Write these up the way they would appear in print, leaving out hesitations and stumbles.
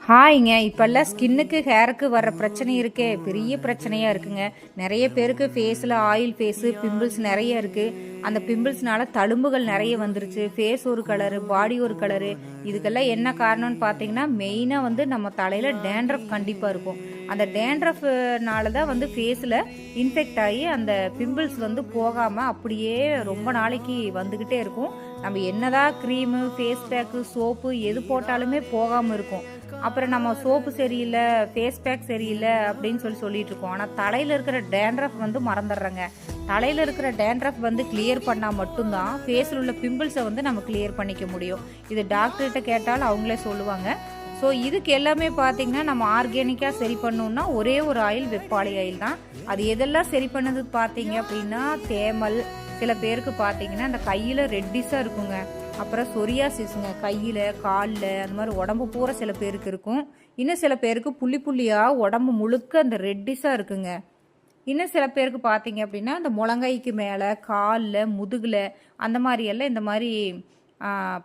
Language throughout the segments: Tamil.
ஹாய்ங்க. இப்போல்லாம் ஸ்கின்னுக்கு ஹேருக்கு வர்ற பிரச்சனை இருக்கே பெரிய பிரச்சனையாக இருக்குங்க. நிறைய பேருக்கு ஃபேஸில் ஆயில் ஃபேஸு பிம்பிள்ஸ் நிறைய இருக்குது. அந்த பிம்பிள்ஸ்னால தழும்புகள் நிறைய வந்துருச்சு. ஃபேஸ் ஒரு கலரு, பாடி ஒரு கலரு. இதுக்கெல்லாம் என்ன காரணம்னு பார்த்தீங்கன்னா மெயினாக வந்து நம்ம தலையில் டேண்ட்ரஃப் கண்டிப்பாக இருக்கும். அந்த டேண்ட்ரஃப்னால தான் வந்து ஃபேஸில் இன்ஃபெக்ட் ஆகி அந்த பிம்பிள்ஸ் வந்து போகாமல் அப்படியே ரொம்ப நாளைக்கு வந்துக்கிட்டே இருக்கும். நம்ம என்னதான் க்ரீமு, ஃபேஸ் பேக்கு, சோப்பு எது போட்டாலுமே போகாமல் இருக்கும். அப்புறம் நம்ம சோப்பு சரியில்லை, ஃபேஸ் பேக் சரியில்லை அப்படின்னு சொல்லிட்டு இருக்கோம். ஆனால் தலையில் இருக்கிற டேண்ட்ரஃப் வந்து மறந்துடுறேங்க. தலையில் இருக்கிற டேண்ட்ரஃப் வந்து கிளியர் பண்ணால் மட்டும்தான் ஃபேஸில் உள்ள பிம்பிள்ஸை வந்து நம்ம கிளியர் பண்ணிக்க முடியும். இது டாக்டர்கிட்ட கேட்டாலும் அவங்களே சொல்லுவாங்க. ஸோ இதுக்கு எல்லாமே பார்த்தீங்கன்னா நம்ம ஆர்கானிக்காக சரி பண்ணணும்னா ஒரே ஒரு ஆயில் வெப்பாளி ஆயில் தான். அது எதெல்லாம் சரி பண்ணது பார்த்தீங்க அப்படின்னா தேமல், சில பேருக்கு பார்த்தீங்கன்னா அந்த கையில் ரெட்டிஸாக இருக்குங்க. அப்புறம் சொரியாசிஸ்ங்க, கையில் காலில் அந்த மாதிரி உடம்பு பூரா சில பேருக்கு இருக்கும். இன்னும் சில பேருக்கு புள்ளி புள்ளியாக உடம்பு முழுக்க அந்த ரெட்டிஸாக இருக்குங்க. இன்னும் சில பேருக்கு பார்த்தீங்க அப்படின்னா அந்த முழங்கைக்கு மேலே, காலில், முதுகில் அந்த மாதிரியெல்லாம் இந்த மாதிரி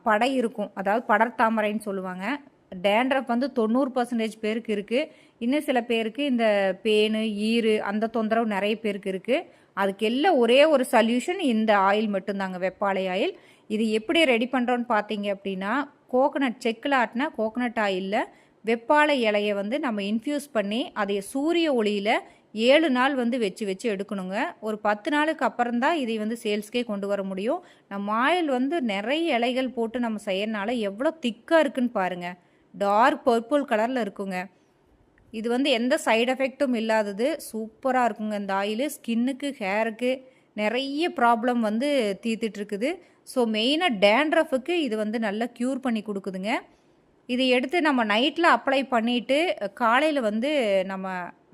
படை இருக்கும். அதாவது படர்தாமரைன்னு சொல்லுவாங்க. டேண்ட்ரஃப் வந்து 90% பேருக்கு இருக்குது. இன்னும் சில பேருக்கு இந்த பேனு, ஈறு அந்த தொந்தரவு நிறைய பேருக்கு இருக்குது. அதுக்கு எல்லாம் ஒரே ஒரு சொல்யூஷன் இந்த ஆயில் மட்டும்தாங்க, வெப்பாலை ஆயில். இது எப்படி ரெடி பண்ணுறோன்னு பார்த்தீங்க அப்படின்னா கோகனட், செக்கில் ஆட்டின கோகனட் ஆயிலில் வெப்பாலை இலையை வந்து நம்ம இன்ஃப்யூஸ் பண்ணி அதை சூரிய ஒளியில் 7 நாள் வந்து வச்சு எடுக்கணுங்க. ஒரு 10 நாளுக்கு அப்புறம் தான் இதை வந்து சேல்ஸ்க்கே கொண்டு வர முடியும். நம்ம ஆயில் வந்து நிறைய இலைகள் போட்டு நம்ம செய்யறனால எவ்வளோ திக்காக இருக்குன்னு பாருங்கள். டார்க் பர்பிள் கலரில் இருக்குங்க. இது வந்து எந்த சைடு எஃபெக்டும் இல்லாதது, சூப்பராக இருக்குங்க இந்த ஆயில். ஸ்கின்னுக்கு, ஹேருக்கு நிறைய ப்ராப்ளம் வந்து தீர்த்துட்ருக்குது. ஸோ மெயினாக டேண்ட்ரஃபுக்கு இது வந்து நல்லா க்யூர் பண்ணி கொடுக்குதுங்க. இதை எடுத்து நம்ம நைட்டில் அப்ளை பண்ணிவிட்டு காலையில் வந்து நம்ம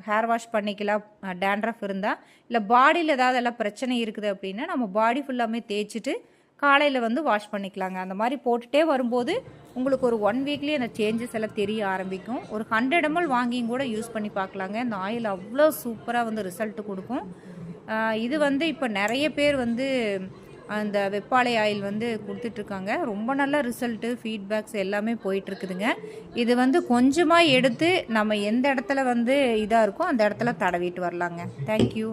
ஹேர் வாஷ் பண்ணிக்கலாம். டேண்ட்ரஃப் இருந்தால், இல்லை பாடியில் ஏதாவது எல்லாம் பிரச்சனை இருக்குது அப்படின்னா நம்ம பாடி ஃபுல்லாமே தேய்ச்சிட்டு காலையில் வந்து வாஷ் பண்ணிக்கலாங்க. அந்த மாதிரி போட்டுகிட்டே வரும்போது உங்களுக்கு ஒரு 1 வீக்லேயே அந்த சேஞ்சஸ் எல்லாம் தெரிய ஆரம்பிக்கும். ஒரு 100 ml வாங்கியும் கூட யூஸ் பண்ணி பார்க்கலாங்க. இந்த ஆயில் அவ்வளோ சூப்பராக வந்து ரிசல்ட் கொடுக்கும். இது வந்து இப்போ நிறைய பேர் வந்து அந்த வெப்பாலை ஆயில் வந்து கொடுத்துட்ருக்காங்க. ரொம்ப நல்ல ரிசல்ட்டு, ஃபீட்பேக்ஸ் எல்லாமே போயிட்டுருக்குதுங்க. இது வந்து கொஞ்சமாக எடுத்து நம்ம எந்த இடத்துல வந்து இதாக இருக்கோ அந்த இடத்துல தடவிட்டு வரலாங்க. தேங்க்யூ.